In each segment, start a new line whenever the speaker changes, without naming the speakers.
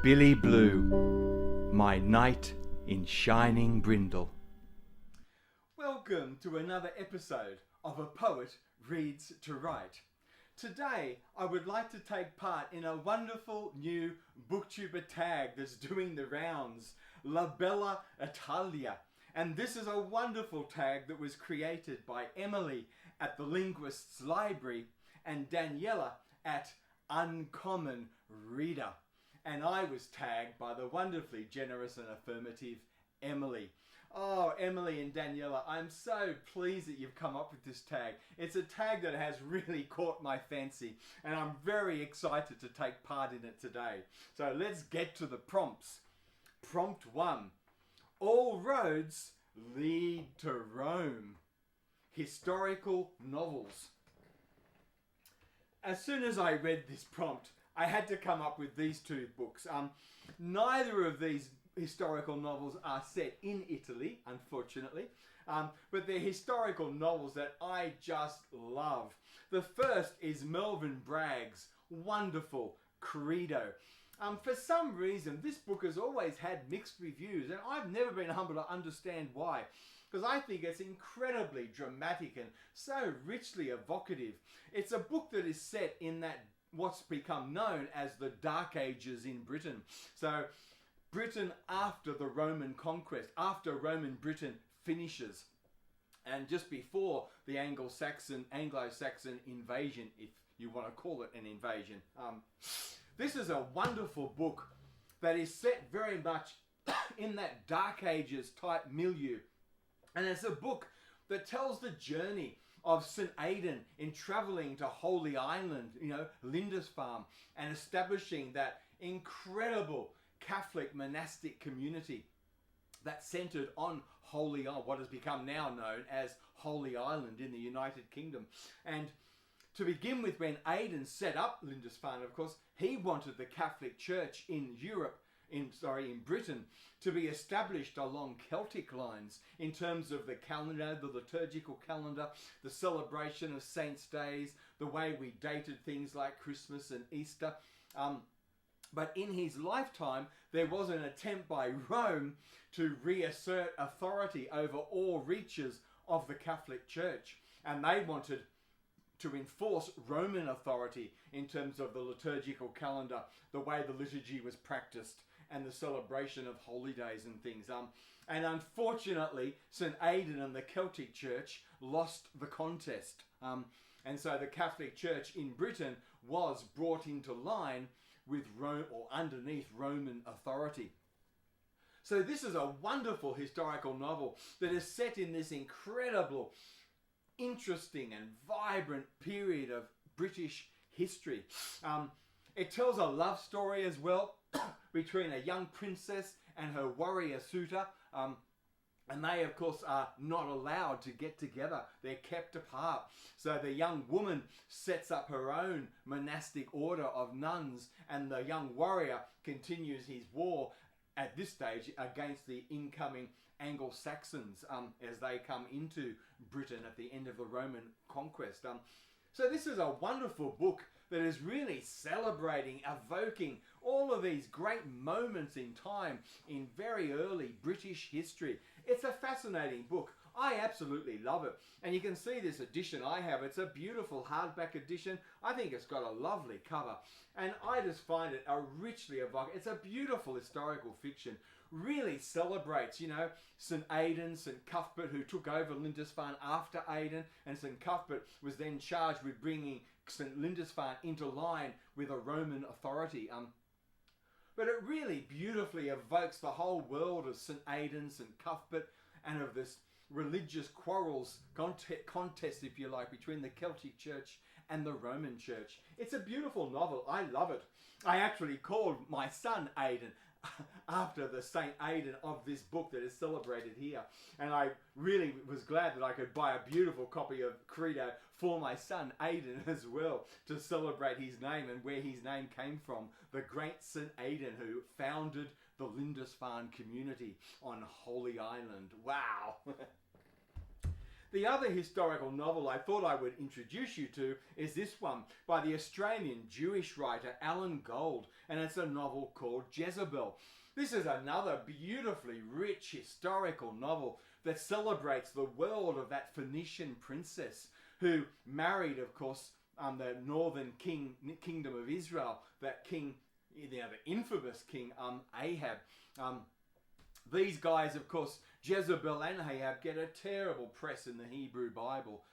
Billy Blue, my knight in shining brindle. Welcome to another episode of A Poet Reads to Write. Today I would like to take part in a wonderful new BookTuber tag that's doing the rounds, La Bella Italia. And this is a wonderful tag that was created by Emily at the Linguist's Library and Daniela at Uncommon Reader. And I was tagged by the wonderfully generous and affirmative Emily. Oh, Emily and Daniela, I'm so pleased that you've come up with this tag. It's a tag that has really caught my fancy, and I'm very excited to take part in it today. So let's get to the prompts. Prompt 1. All roads lead to Rome. Historical novels. As soon as I read this prompt, I had to come up with these two books. Neither of these historical novels are set in Italy, unfortunately, but they're historical novels that I just love. The first is Melvyn Bragg's wonderful Credo. For some reason, this book has always had mixed reviews, and I've never been able to understand why. Because I think it's incredibly dramatic and so richly evocative. It's a book that is set in that what's become known as the Dark Ages in Britain. So Britain after the Roman conquest, after Roman Britain finishes, and just before the Anglo-Saxon invasion, if you want to call it an invasion. This is a wonderful book that is set very much in that Dark Ages type milieu. And it's a book that tells the journey of St. Aidan in travelling to Holy Island, Lindisfarne, and establishing that incredible Catholic monastic community that centred on Holy Island, what has become now known as Holy Island in the United Kingdom. And to begin with, when Aidan set up Lindisfarne, of course, he wanted the Catholic Church in in Britain, to be established along Celtic lines in terms of the calendar, the liturgical calendar, the celebration of saints' days, the way we dated things like Christmas and Easter. But in his lifetime, there was an attempt by Rome to reassert authority over all reaches of the Catholic Church. And they wanted to enforce Roman authority in terms of the liturgical calendar, the way the liturgy was practiced, and the celebration of holy days and things. And unfortunately, St. Aidan and the Celtic Church lost the contest. And so the Catholic Church in Britain was brought into line with Rome, or underneath Roman authority. So this is a wonderful historical novel that is set in this incredible, interesting and vibrant period of British history. It tells a love story as well between a young princess and her warrior suitor. And they, of course, are not allowed to get together. They're kept apart. So the young woman sets up her own monastic order of nuns, and the young warrior continues his war at this stage against the incoming Anglo-Saxons as they come into Britain at the end of the Roman conquest. So this is a wonderful book that is really celebrating, evoking all of these great moments in time in very early British history. It's a fascinating book. I absolutely love it. And you can see this edition I have. It's a beautiful hardback edition. I think it's got a lovely cover. And I just find it a richly evocative. It's a beautiful historical fiction. Really celebrates, St. Aidan, St. Cuthbert, who took over Lindisfarne after Aidan. And St. Cuthbert was then charged with bringing St. Lindisfarne into line with a Roman authority. But it really beautifully evokes the whole world of St. Aidan, St. Cuthbert, and of this religious quarrels, contest, if you like, between the Celtic Church and the Roman Church. It's a beautiful novel. I love it. I actually called my son Aidan after the Saint Aidan of this book that is celebrated here. And I really was glad that I could buy a beautiful copy of Credo for my son Aidan as well, to celebrate his name and where his name came from. The great St. Aidan, who founded the Lindisfarne community on Holy Island. Wow! The other historical novel I thought I would introduce you to is this one by the Australian Jewish writer Alan Gold, and it's a novel called Jezebel. This is another beautifully rich historical novel that celebrates the world of that Phoenician princess who married, of course, the northern kingdom of Israel, that king, the infamous king Ahab. These guys, of course, Jezebel and Ahab, get a terrible press in the Hebrew Bible.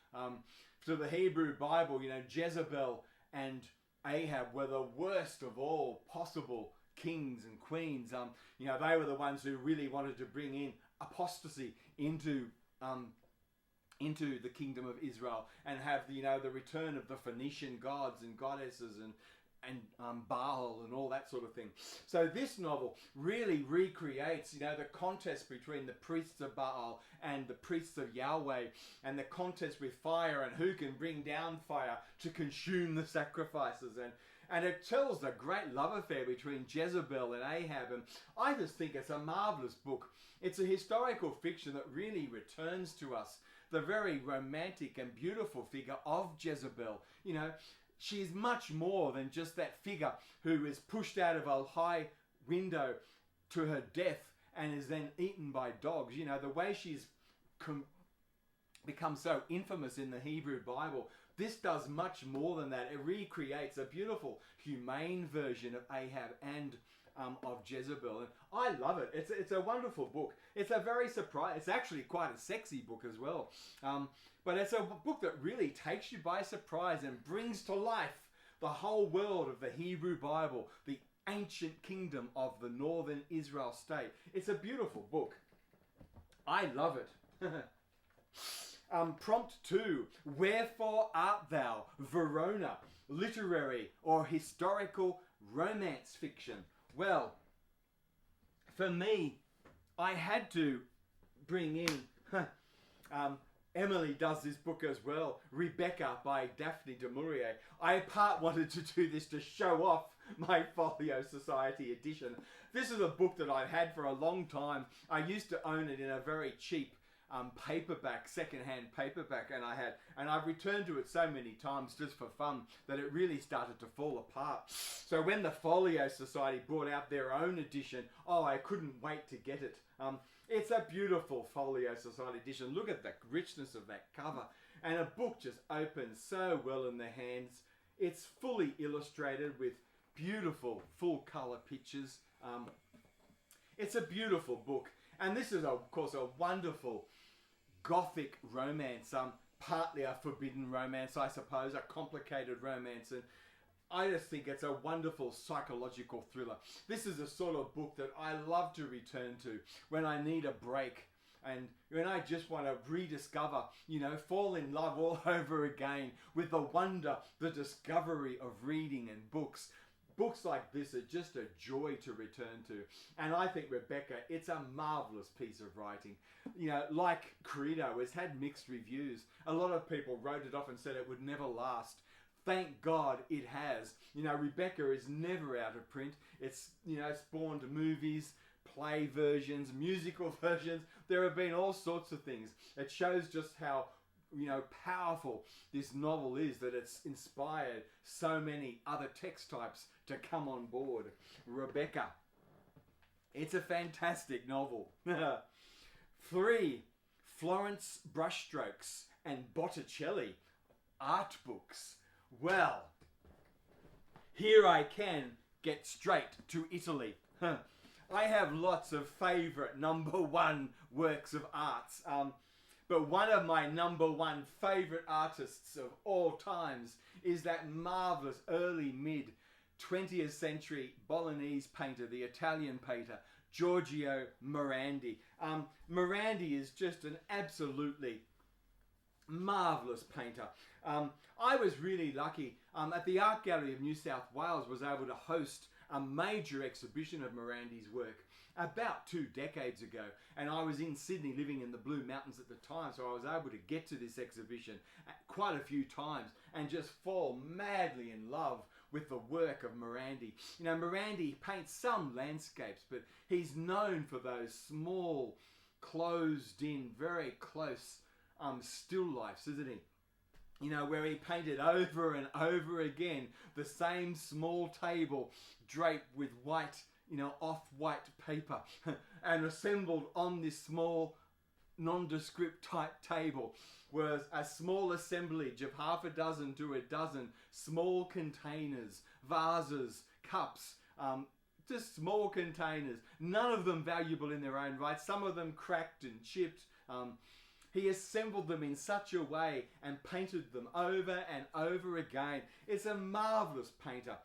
To the Hebrew Bible, Jezebel and Ahab were the worst of all possible kings and queens. They were the ones who really wanted to bring in apostasy into the kingdom of Israel and have the return of the Phoenician gods and goddesses and Baal and all that sort of thing. So this novel really recreates, the contest between the priests of Baal and the priests of Yahweh, and the contest with fire and who can bring down fire to consume the sacrifices. And it tells the great love affair between Jezebel and Ahab. And I just think it's a marvelous book. It's a historical fiction that really returns to us the very romantic and beautiful figure of Jezebel. She is much more than just that figure who is pushed out of a high window to her death and is then eaten by dogs. The way she's become so infamous in the Hebrew Bible, this does much more than that. It recreates a beautiful, humane version of Ahab and of Jezebel. And I love it. It's a wonderful book. It's a very surprise. It's actually quite a sexy book as well. But it's a book that really takes you by surprise and brings to life the whole world of the Hebrew Bible, the ancient kingdom of the northern Israel state. It's a beautiful book. I love it. Prompt 2. Wherefore art thou? Verona. Literary or historical romance fiction. Well, for me, I had to bring in Emily does this book as well, Rebecca by Daphne du Maurier. I part wanted to do this to show off my Folio Society edition. This is a book that I've had for a long time. I used to own it in a very cheap paperback, second-hand paperback, and I've returned to it so many times just for fun that it really started to fall apart. So when the Folio Society brought out their own edition, I couldn't wait to get it. It's a beautiful Folio Society edition. Look at the richness of that cover. And a book just opens so well in the hands. It's fully illustrated with beautiful full-colour pictures. It's a beautiful book. And this is, of course, a wonderful Gothic romance. Partly a forbidden romance, I suppose, a complicated romance. And I just think it's a wonderful psychological thriller. This is the sort of book that I love to return to when I need a break and when I just want to rediscover, fall in love all over again with the wonder, the discovery of reading and books. Books like this are just a joy to return to. And I think, Rebecca, it's a marvellous piece of writing. Like Credo, it's had mixed reviews. A lot of people wrote it off and said it would never last. Thank God it has. Rebecca is never out of print. It's, spawned movies, play versions, musical versions. There have been all sorts of things. It shows just how, powerful this novel is, that it's inspired so many other text types to come on board. Rebecca. It's a fantastic novel. 3. Florence Brushstrokes and Botticelli. Art books. Well, here I can get straight to Italy. I have lots of favourite number one works of arts, but one of my number one favourite artists of all times is that marvellous early mid 20th century Bolognese painter, the Italian painter, Giorgio Morandi. Morandi is just an absolutely marvellous painter. I was really lucky. At the Art Gallery of New South Wales was able to host a major exhibition of Morandi's work about 2 decades ago, and I was in Sydney living in the Blue Mountains at the time, so I was able to get to this exhibition quite a few times and just fall madly in love with the work of Morandi. You know, Morandi paints some landscapes, but he's known for those small, closed-in, very close still lifes, isn't he? You know, where he painted over and over again the same small table draped with white, you know, off-white paper and assembled on this small nondescript type table was a small assemblage of half a dozen to a dozen small containers, vases, cups, just small containers, none of them valuable in their own right, some of them cracked and chipped. He assembled them in such a way and painted them over and over again. It's a marvellous painter.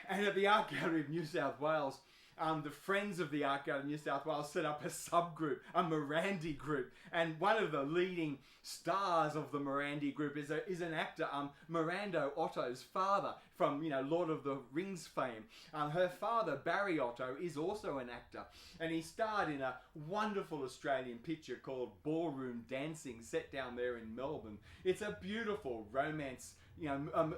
And at the Art Gallery of New South Wales, the Friends of the Art Gallery of New South Wales set up a subgroup, a Morandi group, and one of the leading stars of the Morandi group is an actor, Miranda Otto's father from, you know, Lord of the Rings fame. Her father, Barry Otto, is also an actor, and he starred in a wonderful Australian picture called Ballroom Dancing, set down there in Melbourne. It's a beautiful romance, you know,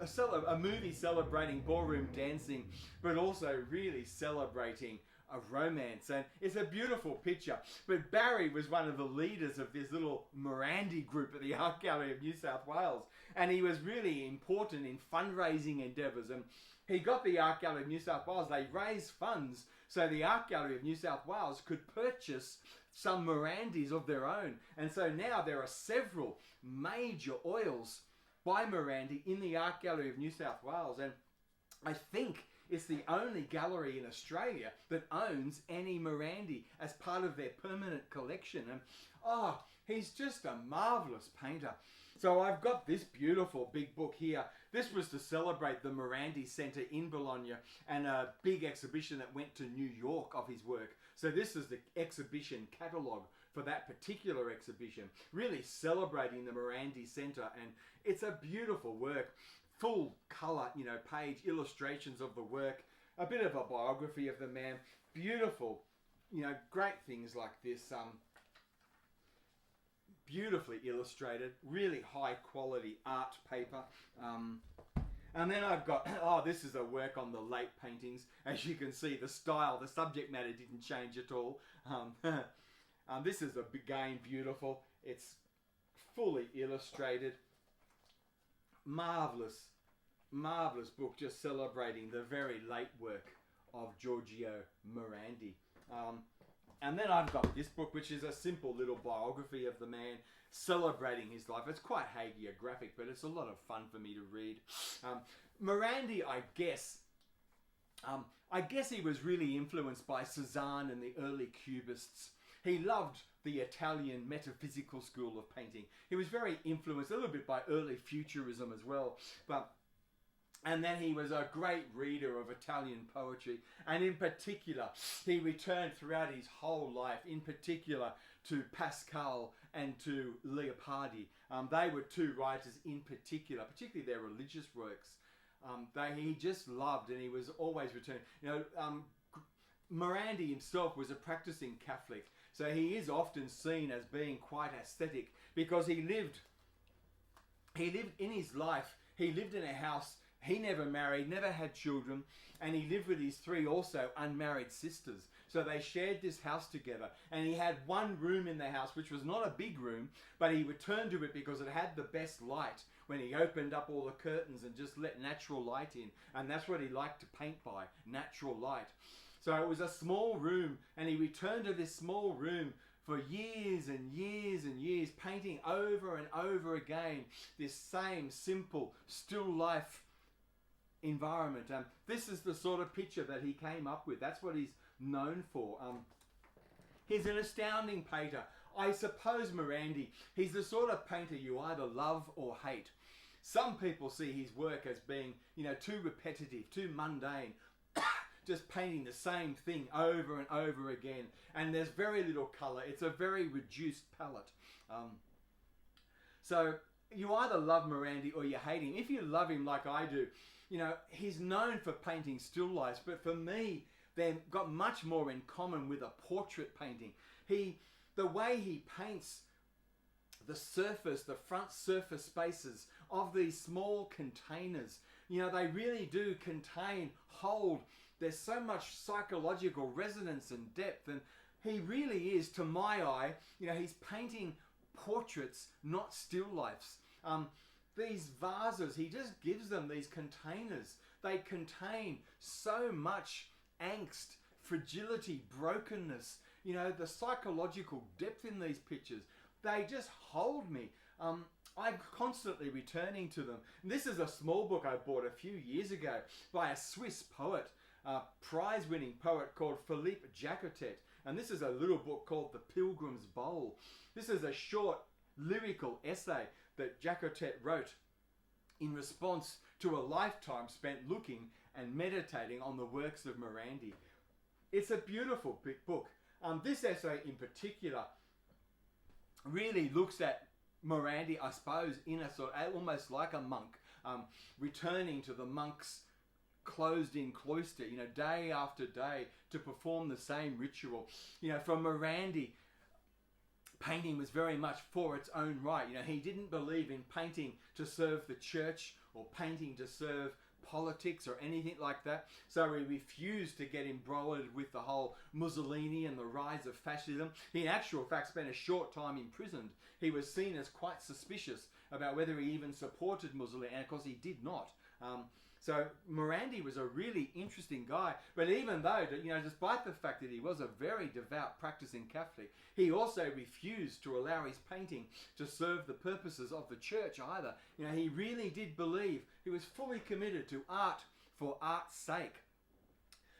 a movie celebrating ballroom dancing, but also really celebrating a romance, and it's a beautiful picture. But Barry was one of the leaders of this little Morandi group at the Art Gallery of New South Wales, and he was really important in fundraising endeavours, and he got the Art Gallery of New South Wales, they raised funds so the Art Gallery of New South Wales could purchase some Morandis of their own, and so now there are several major oils by Morandi in the Art Gallery of New South Wales, and I think it's the only gallery in Australia that owns any Morandi as part of their permanent collection. And oh, he's just a marvellous painter. So I've got this beautiful big book here. This was to celebrate the Morandi Centre in Bologna and a big exhibition that went to New York of his work. So this is the exhibition catalogue for that particular exhibition, really celebrating the Morandi Centre, and it's a beautiful work. Full colour, you know, page illustrations of the work, a bit of a biography of the man, beautiful, you know, great things like this, beautifully illustrated, really high quality art paper. And then I've got, oh, this is a work on the late paintings. As you can see, the style, the subject matter didn't change at all. This is again beautiful. It's fully illustrated. Marvellous, marvellous book, just celebrating the very late work of Giorgio Morandi. And then I've got this book, which is a simple little biography of the man, celebrating his life. It's quite hagiographic, but it's a lot of fun for me to read. Morandi, I guess he was really influenced by Cézanne and the early Cubists. He loved the Italian metaphysical school of painting. He was very influenced a little bit by early Futurism as well. And then he was a great reader of Italian poetry. And in particular, he returned throughout his whole life, in particular, to Pascal and to Leopardi. They were two writers in particular, particularly their religious works. He just loved, and he was always returning. You know, Morandi himself was a practicing Catholic, so he is often seen as being quite ascetic because he lived in his life, he lived in a house, he never married, never had children, and he lived with his 3 also unmarried sisters. So they shared this house together, and he had one room in the house which was not a big room, but he returned to it because it had the best light when he opened up all the curtains and just let natural light in, and that's what he liked to paint by, natural light. So it was a small room, and he returned to this small room for years and years and years, painting over and over again this same simple, still life environment. This is the sort of picture that he came up with. That's what he's known for. He's an astounding painter. I suppose Morandi, he's the sort of painter you either love or hate. Some people see his work as being, you know, too repetitive, too mundane, just painting the same thing over and over again, and there's very little colour. It's a very reduced palette. So you either love Morandi or you hate him. If you love him like I do, he's known for painting still lifes, but for me, they've got much more in common with a portrait painting. The way he paints the front surface spaces of these small containers, they really do hold. There's so much psychological resonance and depth, and he really is, to my eye, he's painting portraits, not still lifes. These vases, he just gives them these containers. They contain so much angst, fragility, brokenness, the psychological depth in these pictures. They just hold me. I'm constantly returning to them. This is a small book I bought a few years ago by a Swiss poet, prize-winning poet called Phillipe Jaccottet. And this is a little book called The Pilgrim's Bowl. This is a short lyrical essay that Jaccottet wrote in response to a lifetime spent looking and meditating on the works of Morandi. It's a beautiful big book. This essay in particular really looks at Morandi, I suppose, in a sort of almost like a monk, returning to the monk's closed-in cloister, day after day to perform the same ritual. For Morandi, painting was very much for its own right. He didn't believe in painting to serve the church or painting to serve politics or anything like that. So he refused to get embroiled with the whole Mussolini and the rise of fascism. He in actual fact spent a short time imprisoned. He was seen as quite suspicious about whether he even supported Mussolini, and of course he did not. So Morandi was a really interesting guy, but even though, despite the fact that he was a very devout practicing Catholic, he also refused to allow his painting to serve the purposes of the church either. He really did believe, he was fully committed to art for art's sake.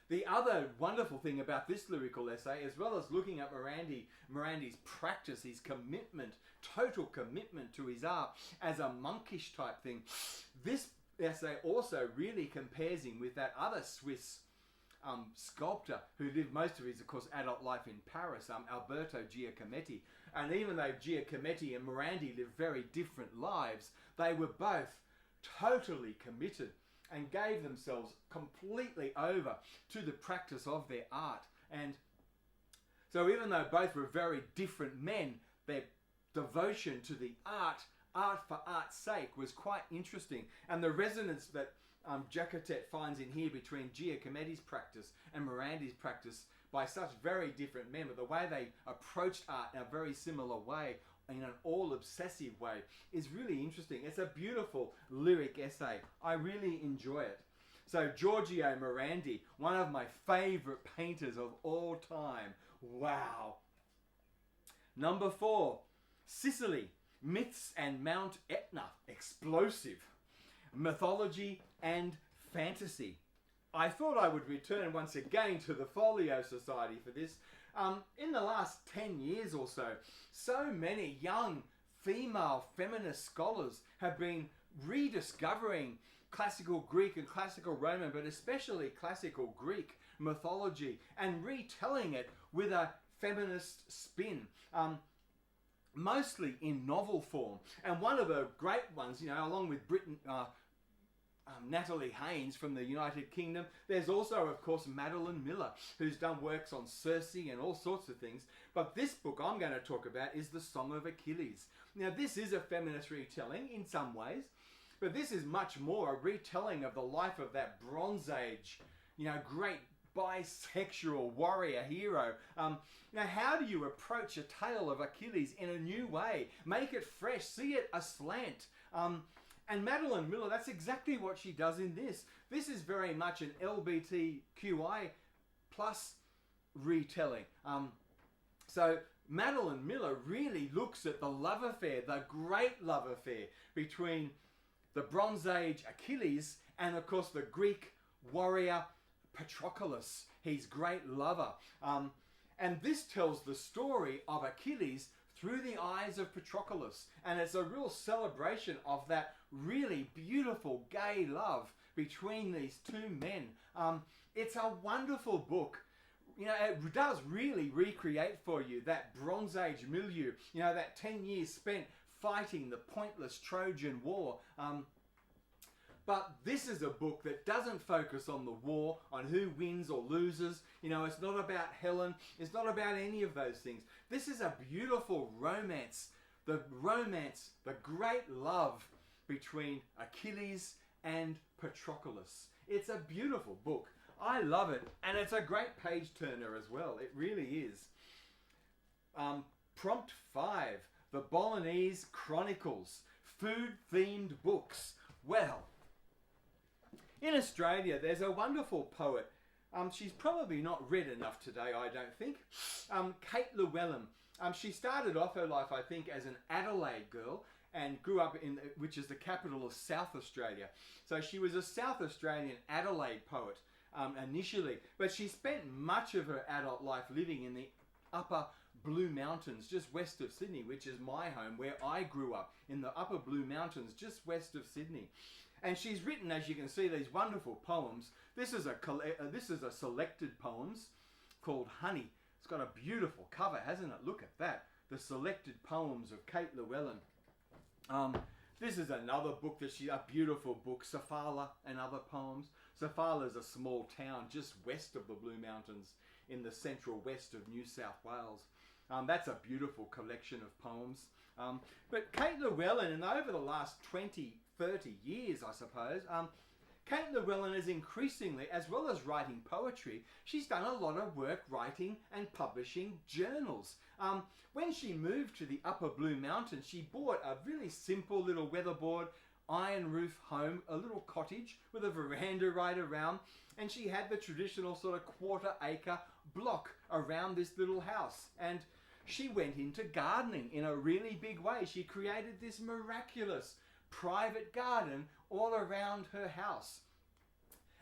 The other wonderful thing about this lyrical essay, as well as looking at Morandi's practice, his commitment, total commitment to his art as a monkish type thing, this essay also really compares him with that other Swiss sculptor who lived most of his, of course, adult life in Paris, Alberto Giacometti. And even though Giacometti and Morandi lived very different lives, they were both totally committed and gave themselves completely over to the practice of their art. And so even though both were very different men, their devotion to the art for art's sake was quite interesting. And the resonance that Jaccottet finds in here between Giacometti's practice and Morandi's practice by such very different men, but the way they approached art in a very similar way, in an all-obsessive way, is really interesting. It's a beautiful lyric essay. I really enjoy it. So Giorgio Morandi, one of my favourite painters of all time. Wow. Number 4, Sicily. Myths and Mount Etna, explosive. Mythology and fantasy. I thought I would return once again to the Folio Society for this. In the last 10 years or so, so many young female feminist scholars have been rediscovering classical Greek and classical Roman, but especially classical Greek mythology, and retelling it with a feminist spin. Mostly in novel form. And one of the great ones, along with Natalie Haynes from the United Kingdom, there's also, of course, Madeline Miller, who's done works on Circe and all sorts of things. But this book I'm going to talk about is The Song of Achilles. Now, this is a feminist retelling in some ways, but this is much more a retelling of the life of that Bronze Age, great bisexual warrior hero. Now, how do you approach a tale of Achilles in a new way? Make it fresh, see it aslant. And Madeline Miller, that's exactly what she does in this. This is very much an LGBTQI plus retelling. So Madeline Miller really looks at the love affair, the great love affair between the Bronze Age Achilles and, of course, the Greek warrior Patroclus, his great lover. And this tells the story of Achilles through the eyes of Patroclus. And it's a real celebration of that really beautiful gay love between these two men. It's a wonderful book. It does really recreate for you that Bronze Age milieu, that 10 years spent fighting the pointless Trojan War. But this is a book that doesn't focus on the war, on who wins or loses. You know, it's not about Helen. It's not about any of those things. This is a beautiful romance. The great love between Achilles and Patroclus. It's a beautiful book. I love it. And it's a great page turner as well. It really is. Prompt 5. The Bolognese Chronicles. Food-themed books. Well, in Australia, there's a wonderful poet. She's probably not read enough today, I don't think. Kate Llewellyn. She started off her life, I think, as an Adelaide girl and grew up in, which is the capital of South Australia. So she was a South Australian Adelaide poet initially, but she spent much of her adult life living in the upper Blue Mountains, just west of Sydney, which is my home, where I grew up, in the upper Blue Mountains, just west of Sydney. And she's written, as you can see, these wonderful poems. This is a selected poems called Honey. It's got a beautiful cover, hasn't it? Look at that. The Selected Poems of Kate Llewellyn. This is another book a beautiful book, Safala and Other Poems. Safala is a small town just west of the Blue Mountains in the central west of New South Wales. That's a beautiful collection of poems. But Kate Llewellyn, and over the last 20, 30 years, I suppose, Kate Llewellyn is increasingly, as well as writing poetry, she's done a lot of work writing and publishing journals. When she moved to the upper Blue Mountains, she bought a really simple little weatherboard, iron roof home, a little cottage with a veranda right around, and she had the traditional sort of quarter-acre block around this little house. And she went into gardening in a really big way. She created this miraculous private garden all around her house.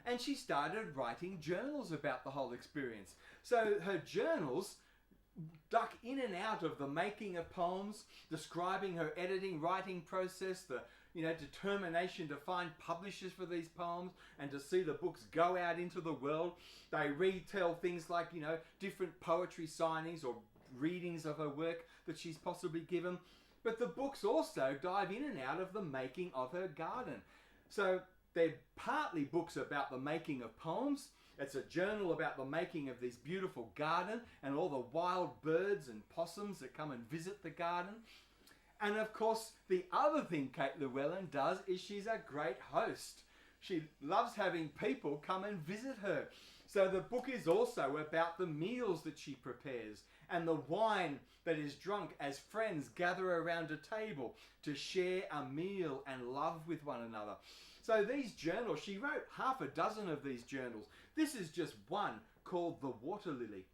And she started writing journals about the whole experience. So her journals duck in and out of the making of poems, describing her editing, writing process, the determination to find publishers for these poems and to see the books go out into the world. They retell things like, different poetry signings or readings of her work that she's possibly given. But the books also dive in and out of the making of her garden. So they're partly books about the making of poems. It's a journal about the making of this beautiful garden and all the wild birds and possums that come and visit the garden. And of course, the other thing Kate Llewellyn does is she's a great host. She loves having people come and visit her. So the book is also about the meals that she prepares and the wine that is drunk as friends gather around a table to share a meal and love with one another. So these journals, she wrote half a dozen of these journals. This is just one called The Water Lily.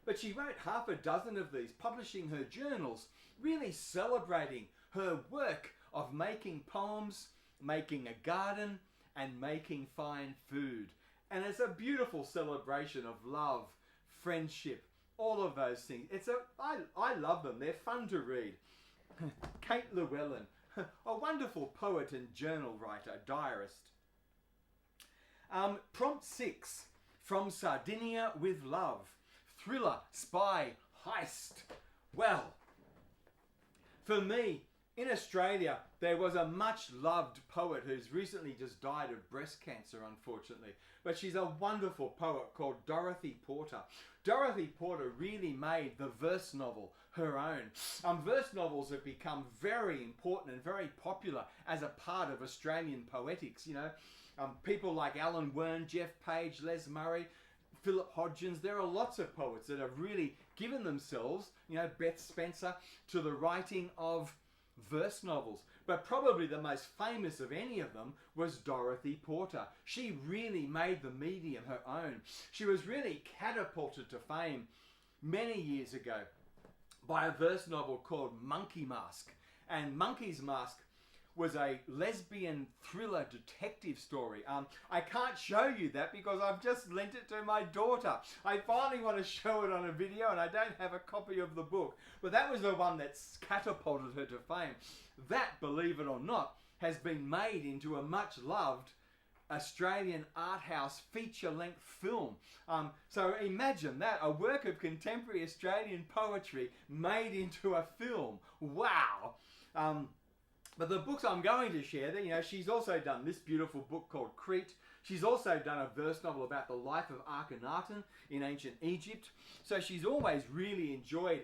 But she wrote half a dozen of these, publishing her journals, really celebrating her work of making poems, making a garden, and making fine food. And it's a beautiful celebration of love, friendship, all of those things. I love them. They're fun to read. Kate Llewellyn, a wonderful poet and journal writer, diarist. Prompt 6, From Sardinia with Love. Thriller, spy, heist. Well, for me, in Australia, there was a much-loved poet who's recently just died of breast cancer, unfortunately. But she's a wonderful poet called Dorothy Porter. Dorothy Porter really made the verse novel her own. Verse novels have become very important and very popular as a part of Australian poetics, people like Alan Wern, Jeff Page, Les Murray, Philip Hodgins. There are lots of poets that have really given themselves, Beth Spencer, to the writing of verse novels. But probably the most famous of any of them was Dorothy Porter. She really made the medium her own. She was really catapulted to fame many years ago by a verse novel called Monkey Mask. And Monkey's Mask was a lesbian thriller detective story. I can't show you that because I've just lent it to my daughter. I finally want to show it on a video and I don't have a copy of the book. But that was the one that catapulted her to fame. That, believe it or not, has been made into a much loved Australian art house feature-length film. So imagine that, a work of contemporary Australian poetry made into a film. Wow! But the books I'm going to share, she's also done this beautiful book called Crete. She's also done a verse novel about the life of Akhenaten in ancient Egypt. So she's always really enjoyed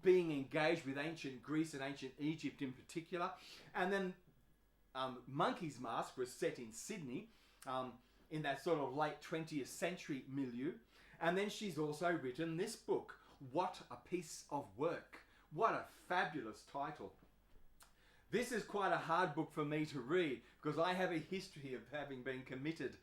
being engaged with ancient Greece and ancient Egypt in particular. And then Monkey's Mask was set in Sydney in that sort of late 20th century milieu. And then she's also written this book, What a Piece of Work. What a fabulous title. This is quite a hard book for me to read because I have a history of having been committed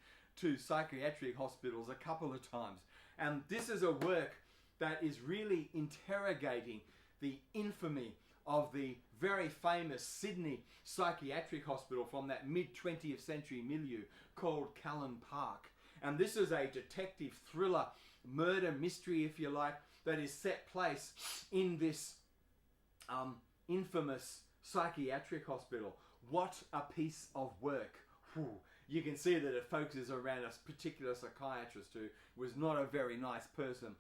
to psychiatric hospitals a couple of times. And this is a work that is really interrogating the infamy of the very famous Sydney psychiatric hospital from that mid-20th century milieu called Callan Park. And this is a detective thriller, murder mystery, if you like, that is set place in this infamous psychiatric hospital. What a piece of work. Whew. You can see that it focuses around a particular psychiatrist who was not a very nice person.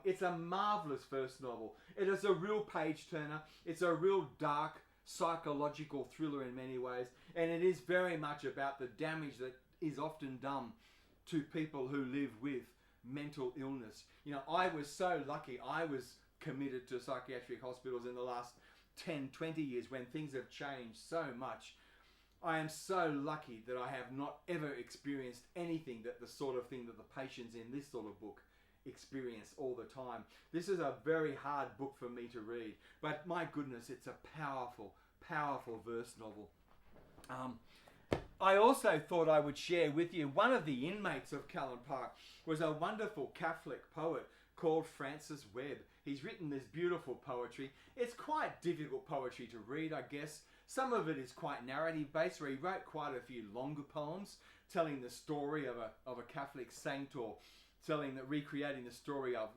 It's a marvellous first novel. It is a real page-turner. It's a real dark psychological thriller in many ways. And it is very much about the damage that is often done to people who live with mental illness. I was so lucky. I was committed to psychiatric hospitals in the last 10, 20 years when things have changed so much. I am so lucky that I have not ever experienced anything that the sort of thing that the patients in this sort of book experience all the time. This is a very hard book for me to read, but my goodness, it's a powerful, powerful verse novel. I also thought I would share with you, one of the inmates of Callan Park was a wonderful Catholic poet called Francis Webb. He's written this beautiful poetry. It's quite difficult poetry to read, I guess. Some of it is quite narrative based, where he wrote quite a few longer poems telling the story of a Catholic saint, or recreating the story of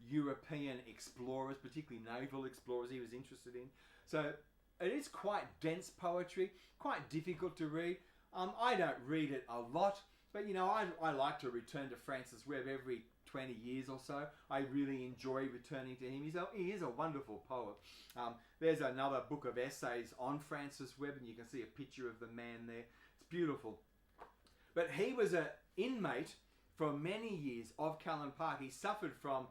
European explorers, particularly naval explorers he was interested in. So it is quite dense poetry, quite difficult to read. I don't read it a lot, but I like to return to Francis Webb every 20 years or so. I really enjoy returning to him. He is a wonderful poet. There's another book of essays on Francis Webb, and you can see a picture of the man there. It's beautiful. But he was an inmate for many years of Callan Park. He suffered from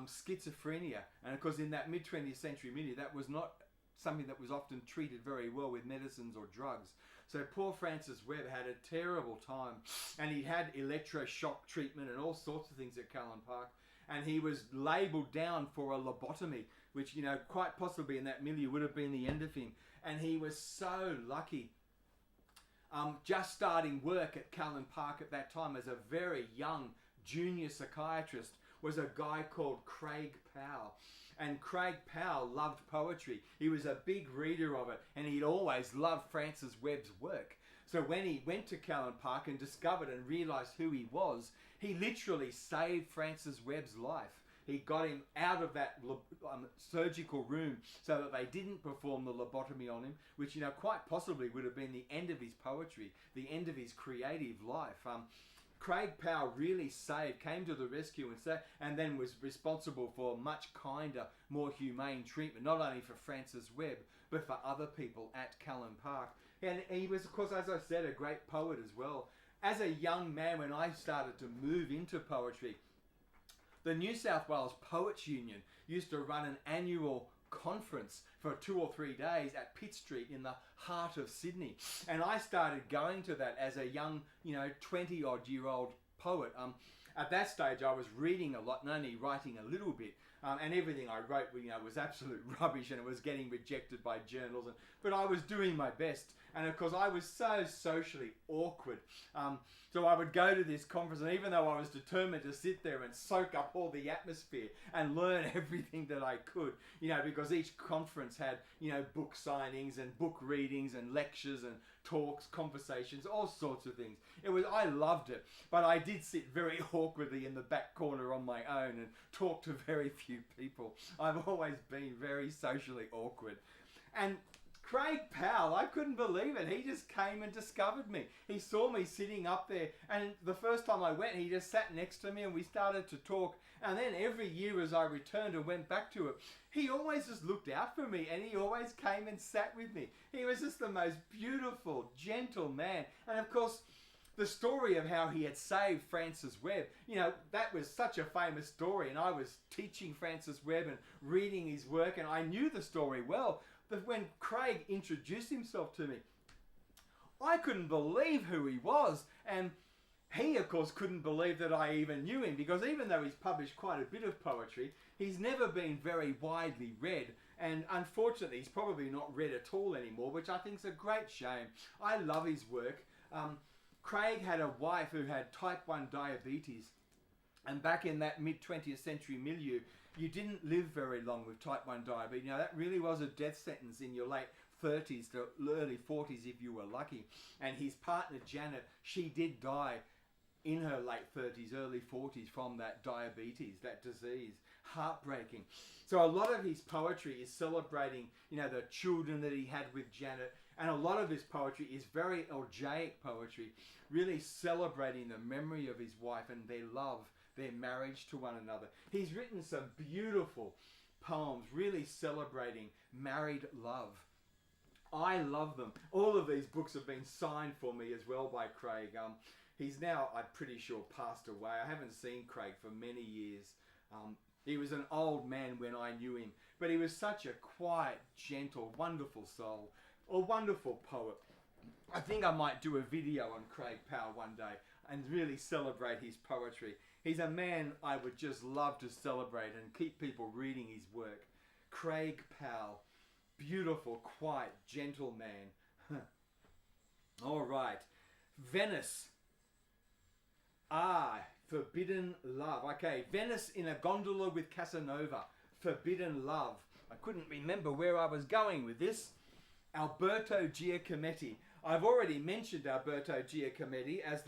schizophrenia, and of course in that mid-20th century milieu, that was not something that was often treated very well with medicines or drugs. So poor Francis Webb had a terrible time, and he had electroshock treatment and all sorts of things at Callan Park, and he was labelled down for a lobotomy, which quite possibly in that milieu would have been the end of him. And he was so lucky. Just starting work at Callan Park at that time as a very young junior psychiatrist was a guy called Craig Powell. And Craig Powell loved poetry. He was a big reader of it, and he'd always loved Francis Webb's work. So when he went to Callan Park and discovered and realised who he was, he literally saved Francis Webb's life. He got him out of that surgical room so that they didn't perform the lobotomy on him, which quite possibly would have been the end of his poetry, the end of his creative life. Craig Powell really came to the rescue and then was responsible for much kinder, more humane treatment, not only for Francis Webb, but for other people at Callan Park. And he was, of course, as I said, a great poet as well. As a young man, when I started to move into poetry, the New South Wales Poets Union used to run an annual conference for 2 or 3 days at Pitt Street in the heart of Sydney, and I started going to that as a young 20-odd-year-old poet. At that stage I was reading a lot and only writing a little bit, and everything I wrote was absolute rubbish, and it was getting rejected by journals, but I was doing my best. And of course I was so socially awkward, so I would go to this conference, and even though I was determined to sit there and soak up all the atmosphere and learn everything that I could, because each conference had book signings and book readings and lectures and talks, conversations, all sorts of things. I loved it, but I did sit very awkwardly in the back corner on my own and talk to very few people. I've always been very socially awkward. And Craig Powell, I couldn't believe it. He just came and discovered me. He saw me sitting up there, and the first time I went, he just sat next to me and we started to talk. And then every year as I returned and went back to it, he always just looked out for me, and he always came and sat with me. He was just the most beautiful, gentle man. And of course, the story of how he had saved Francis Webb, you know, that was such a famous story, and I was teaching Francis Webb and reading his work, and I knew the story well. But when Craig introduced himself to me, I couldn't believe who he was. And he, of course, couldn't believe that I even knew him, because even though he's published quite a bit of poetry, he's never been very widely read. And unfortunately, he's probably not read at all anymore, which I think is a great shame. I love his work. Craig had a wife who had type 1 diabetes. And back in that mid-20th century milieu, you didn't live very long with type 1 diabetes. You know, that really was a death sentence in your late 30s to early 40s if you were lucky. And his partner, Janet, she did die in her late 30s, early 40s from that diabetes, that disease. Heartbreaking. So a lot of his poetry is celebrating, you know, the children that he had with Janet. And a lot of his poetry is very elegiac poetry, really celebrating the memory of his wife and their love, their marriage to one another. He's written some beautiful poems, really celebrating married love. I love them. All of these books have been signed for me as well by Craig. He's now, I'm pretty sure, passed away. I haven't seen Craig for many years. He was an old man when I knew him, but he was such a quiet, gentle, wonderful soul, a wonderful poet. I think I might do a video on Craig Powell one day and really celebrate his poetry. He's a man I would just love to celebrate and keep people reading his work. Craig Powell, beautiful, quiet, gentle man. All right, Venice. Forbidden love. Okay, Venice in a gondola with Casanova. Forbidden love. I couldn't remember where I was going with this. Alberto Giacometti. I've already mentioned Alberto Giacometti as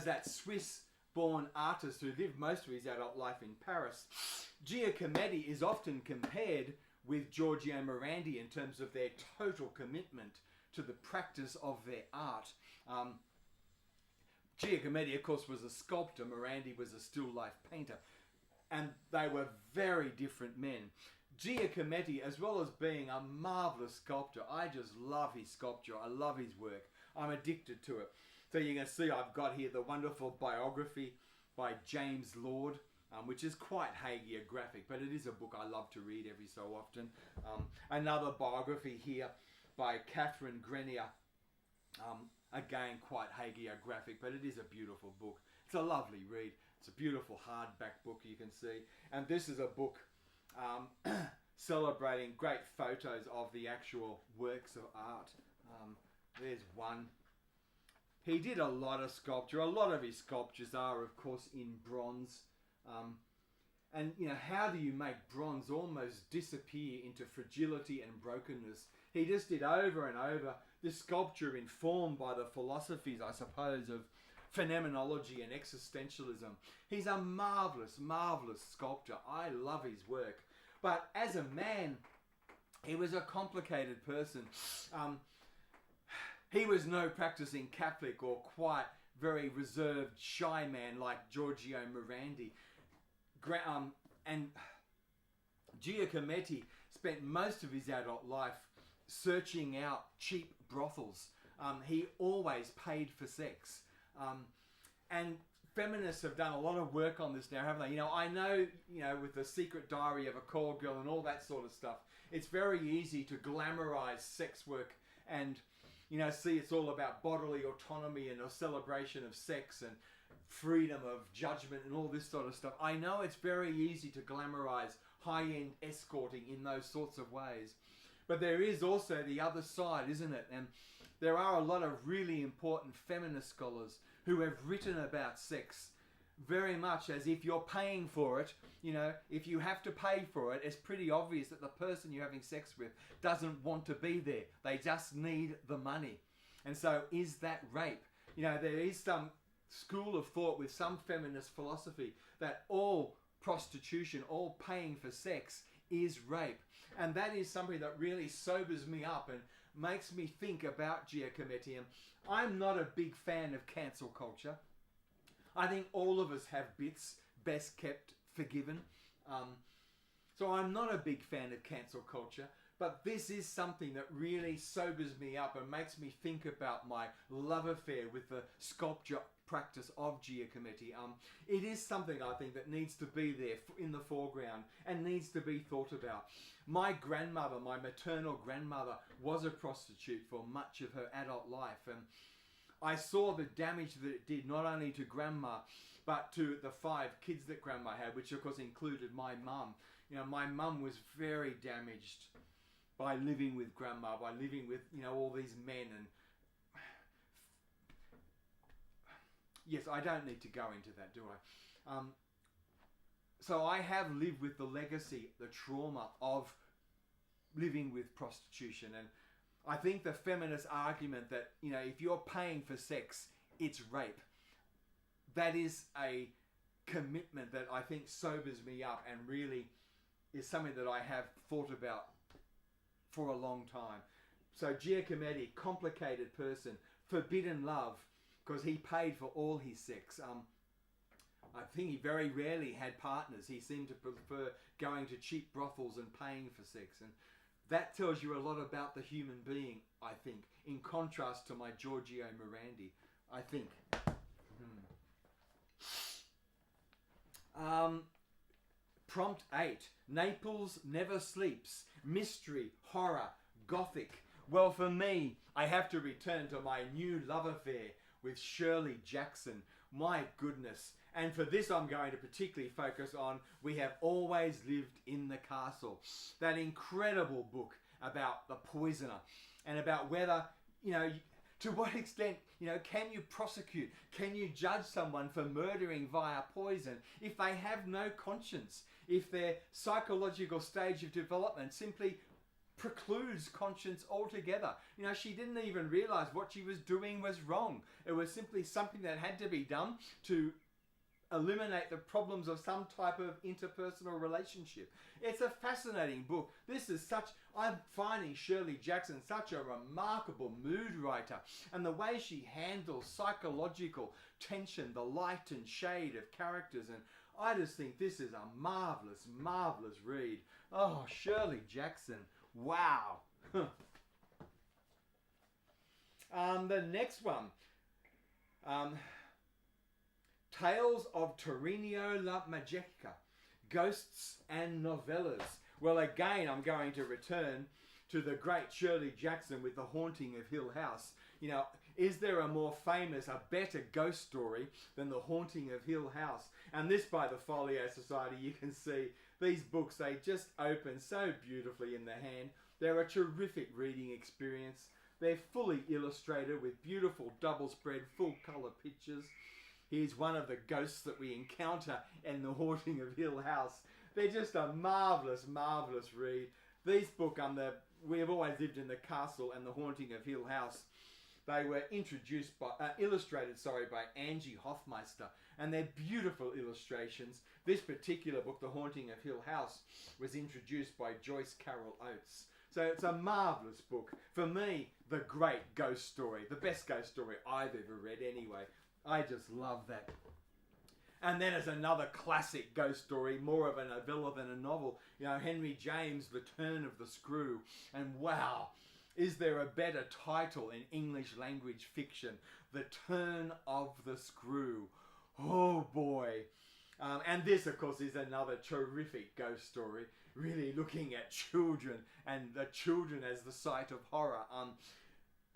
that Swiss-born artist who lived most of his adult life in Paris. Giacometti is often compared with Giorgio Morandi in terms of their total commitment to the practice of their art. Giacometti, of course, was a sculptor. Morandi was a still life painter. And they were very different men. Giacometti, as well as being a marvellous sculptor, I just love his sculpture. I love his work. I'm addicted to it. So you can see I've got here the wonderful biography by James Lord, which is quite hagiographic, but it is a book I love to read every so often. Another biography here by Catherine Grenier. Again, quite hagiographic, but it is a beautiful book. It's a lovely read. It's a beautiful hardback book, you can see. And this is a book celebrating great photos of the actual works of art. There's one. He did a lot of sculpture. A lot of his sculptures are, of course, in bronze. And, you know, how do you make bronze almost disappear into fragility and brokenness? He just did over and over this sculpture informed by the philosophies, I suppose, of phenomenology and existentialism. He's a marvellous, marvellous sculptor. I love his work. But as a man, he was a complicated person. He was no practicing Catholic or quite very reserved, shy man like Giorgio Morandi. And Giacometti spent most of his adult life searching out cheap brothels. He always paid for sex. And feminists have done a lot of work on this now, haven't they? You know, I know, you know, with the Secret Diary of a Call Girl and all that sort of stuff, it's very easy to glamorize sex work and, you know, see it's all about bodily autonomy and a celebration of sex and freedom of judgment and all this sort of stuff. I know it's very easy to glamorize high-end escorting in those sorts of ways. But there is also the other side, isn't it? And there are a lot of really important feminist scholars who have written about sex very much as if you're paying for it. You know, if you have to pay for it, it's pretty obvious that the person you're having sex with doesn't want to be there. They just need the money. And so is that rape? You know, there is some school of thought with some feminist philosophy that all prostitution, all paying for sex is rape. And that is something that really sobers me up and makes me think about Giacometti. And I'm not a big fan of cancel culture. I think all of us have bits best kept forgiven. So I'm not a big fan of cancel culture, but this is something that really sobers me up and makes me think about my love affair with the sculpture practice of Giacometti. It is something I think that needs to be there in the foreground and needs to be thought about. My grandmother, my maternal grandmother, was a prostitute for much of her adult life, and I saw the damage that it did not only to Grandma but to the 5 kids that Grandma had, which of course included my mum. You know, my mum was very damaged by living with Grandma, by living with, you know, all these men. And yes, I don't need to go into that, do I? So I have lived with the legacy, the trauma of living with prostitution. And I think the feminist argument that, you know, if you're paying for sex, it's rape. That is a commitment that I think sobers me up and really is something that I have thought about for a long time. So Giacometti, complicated person, forbidden love, because he paid for all his sex. I think he very rarely had partners. He seemed to prefer going to cheap brothels and paying for sex. And that tells you a lot about the human being, I think, in contrast to my Giorgio Morandi, I think. Prompt 8. Naples Never Sleeps. Mystery, horror, gothic. Well, for me, I have to return to my new love affair with Shirley Jackson. My goodness. And for this, I'm going to particularly focus on We Have Always Lived in the Castle. That incredible book about the poisoner and about whether, you know, to what extent, you know, can you prosecute, can you judge someone for murdering via poison if they have no conscience, if their psychological stage of development simply precludes conscience altogether. You know, she didn't even realize what she was doing was wrong. It was simply something that had to be done to eliminate the problems of some type of interpersonal relationship. It's a fascinating book. I'm finding Shirley Jackson such a remarkable mood writer, and the way she handles psychological tension, the light and shade of characters, and I just think this is a marvelous, marvelous read. Oh, Shirley Jackson. Wow. The next one. Tales of Torino la Magica, Ghosts and Novellas. Well, again, I'm going to return to the great Shirley Jackson with The Haunting of Hill House. You know, is there a more famous, a better ghost story than The Haunting of Hill House? And this by the Folio Society, you can see these books, they just open so beautifully in the hand. They're a terrific reading experience. They're fully illustrated with beautiful double spread, full colour pictures. Here's one of the ghosts that we encounter in The Haunting of Hill House. They're just a marvellous, marvellous read. These books, We Have Always Lived in the Castle and The Haunting of Hill House, they were illustrated by Angie Hoffmeister, and they're beautiful illustrations. This particular book, The Haunting of Hill House, was introduced by Joyce Carol Oates. So it's a marvellous book. For me, the great ghost story, the best ghost story I've ever read anyway. I just love that. And then as another classic ghost story, more of a novella than a novel, you know, Henry James, The Turn of the Screw. And wow, is there a better title in English language fiction? The Turn of the Screw. Oh boy. And this, of course, is another terrific ghost story, really looking at children and the children as the site of horror.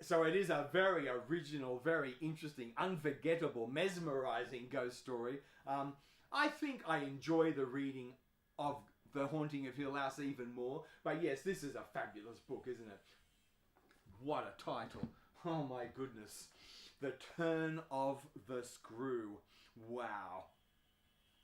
So it is a very original, very interesting, unforgettable, mesmerizing ghost story. I think I enjoy the reading of The Haunting of Hill House even more. But yes, this is a fabulous book, isn't it? What a title. Oh my goodness. The Turn of the Screw. Wow.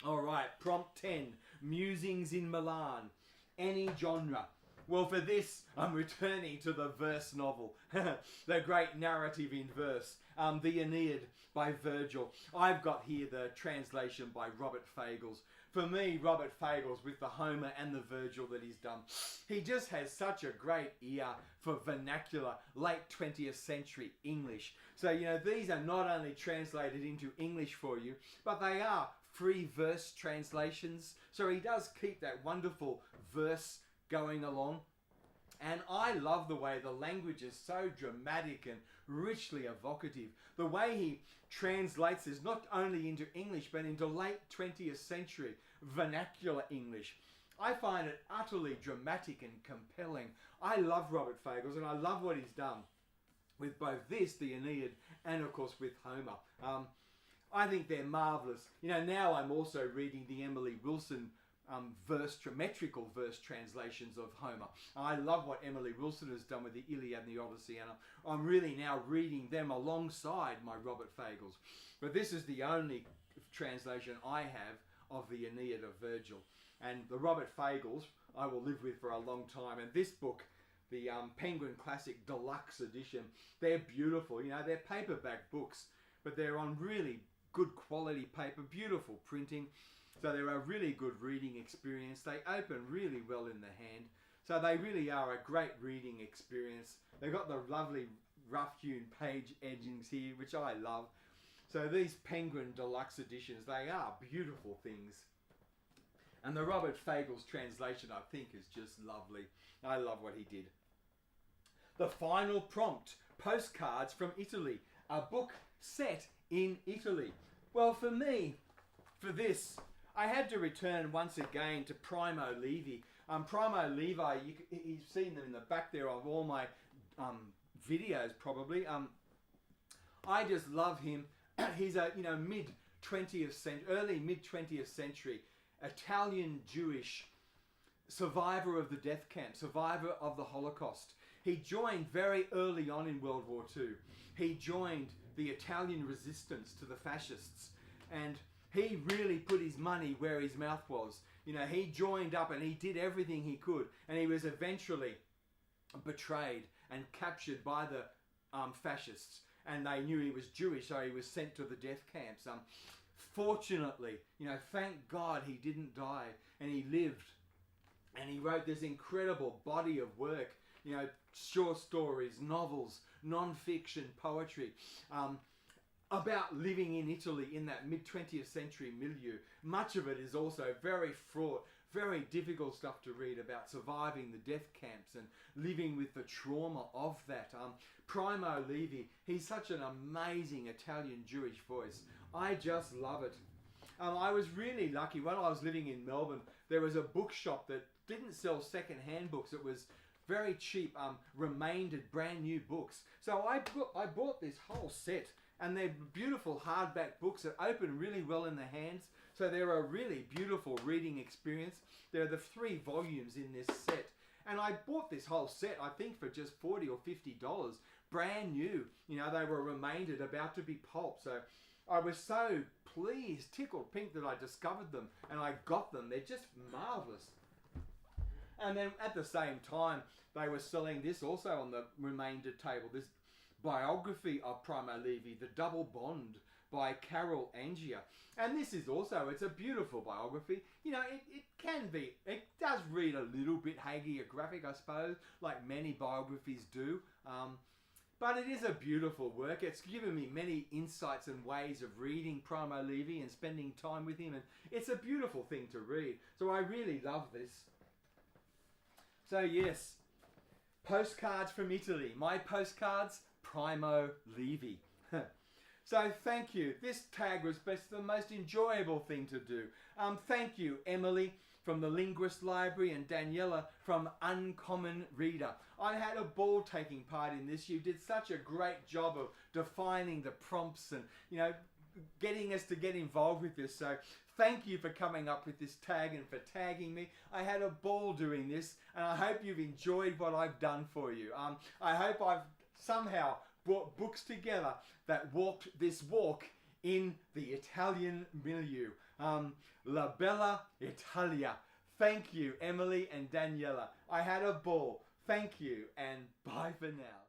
All right, prompt 10. Musings in Milan. Any genre. Well, for this, I'm returning to the verse novel, the great narrative in verse, the Aeneid by Virgil. I've got here the translation by Robert Fagles. For me, Robert Fagles, with the Homer and the Virgil that he's done, he just has such a great ear for vernacular, late 20th century English. So, you know, these are not only translated into English for you, but they are free verse translations. So he does keep that wonderful verse going along. And I love the way the language is so dramatic and richly evocative. The way he translates this not only into English but into late 20th century vernacular English. I find it utterly dramatic and compelling. I love Robert Fagles, and I love what he's done with both this, the Aeneid, and of course with Homer. I think they're marvellous. You know, now I'm also reading the Emily Wilson metrical verse translations of Homer. I love what Emily Wilson has done with the Iliad and the Odyssey, and I'm really now reading them alongside my Robert Fagles. But this is the only translation I have of the Aeneid of Virgil. And the Robert Fagles I will live with for a long time. And this book, the Penguin Classic Deluxe Edition, they're beautiful. You know, they're paperback books, but they're on really good quality paper, beautiful printing. So they're a really good reading experience. They open really well in the hand. So they really are a great reading experience. They've got the lovely rough-hewn page edgings here, which I love. So these Penguin Deluxe Editions, they are beautiful things. And the Robert Fagles translation, I think, is just lovely. I love what he did. The Final Prompt, Postcards from Italy, a book set in Italy. Well, for me, for this, I had to return once again to Primo Levi. Primo Levi, you've seen them in the back there of all my videos probably. I just love him. He's a early mid-20th century Italian Jewish survivor of the death camp, survivor of the Holocaust. He joined very early on in World War II. He joined the Italian resistance to the fascists, and he really put his money where his mouth was. You know, he joined up and he did everything he could, and he was eventually betrayed and captured by the fascists, and they knew he was Jewish, so he was sent to the death camps. Fortunately, you know, thank God he didn't die, and he lived, and he wrote this incredible body of work, you know, short stories, novels, non-fiction, poetry, about living in Italy in that mid-20th century milieu. Much of it is also very fraught, very difficult stuff to read about surviving the death camps and living with the trauma of that. Primo Levi, he's such an amazing Italian Jewish voice. I just love it. I was really lucky. When I was living in Melbourne, there was a bookshop that didn't sell second-hand books. It was very cheap, remaindered, brand new books. So I bought this whole set, and they're beautiful hardback books that open really well in the hands. So they're a really beautiful reading experience. There are the 3 volumes in this set. And I bought this whole set, I think, for just $40 or $50, brand new. You know, they were remaindered, about to be pulp. So I was so pleased, tickled pink, that I discovered them and I got them. They're just marvellous. And then at the same time, they were selling this also on the remainder table, this biography of Primo Levi, The Double Bond by Carol Angier. And this is also, it's a beautiful biography. You know, it does read a little bit hagiographic, I suppose, like many biographies do. But it is a beautiful work. It's given me many insights and ways of reading Primo Levi and spending time with him. And it's a beautiful thing to read. So I really love this. So yes, postcards from Italy. My postcards, Primo Levi. So thank you. This tag was the most enjoyable thing to do. Thank you, Emily from the Linguist Library and Daniela from Uncommon Reader. I had a ball taking part in this. You did such a great job of defining the prompts and, you know, getting us to get involved with this. So thank you for coming up with this tag and for tagging me. I had a ball doing this, and I hope you've enjoyed what I've done for you. I hope I've somehow brought books together that walked this walk in the Italian milieu. La Bella Italia. Thank you, Emily and Daniela. I had a ball. Thank you, and bye for now.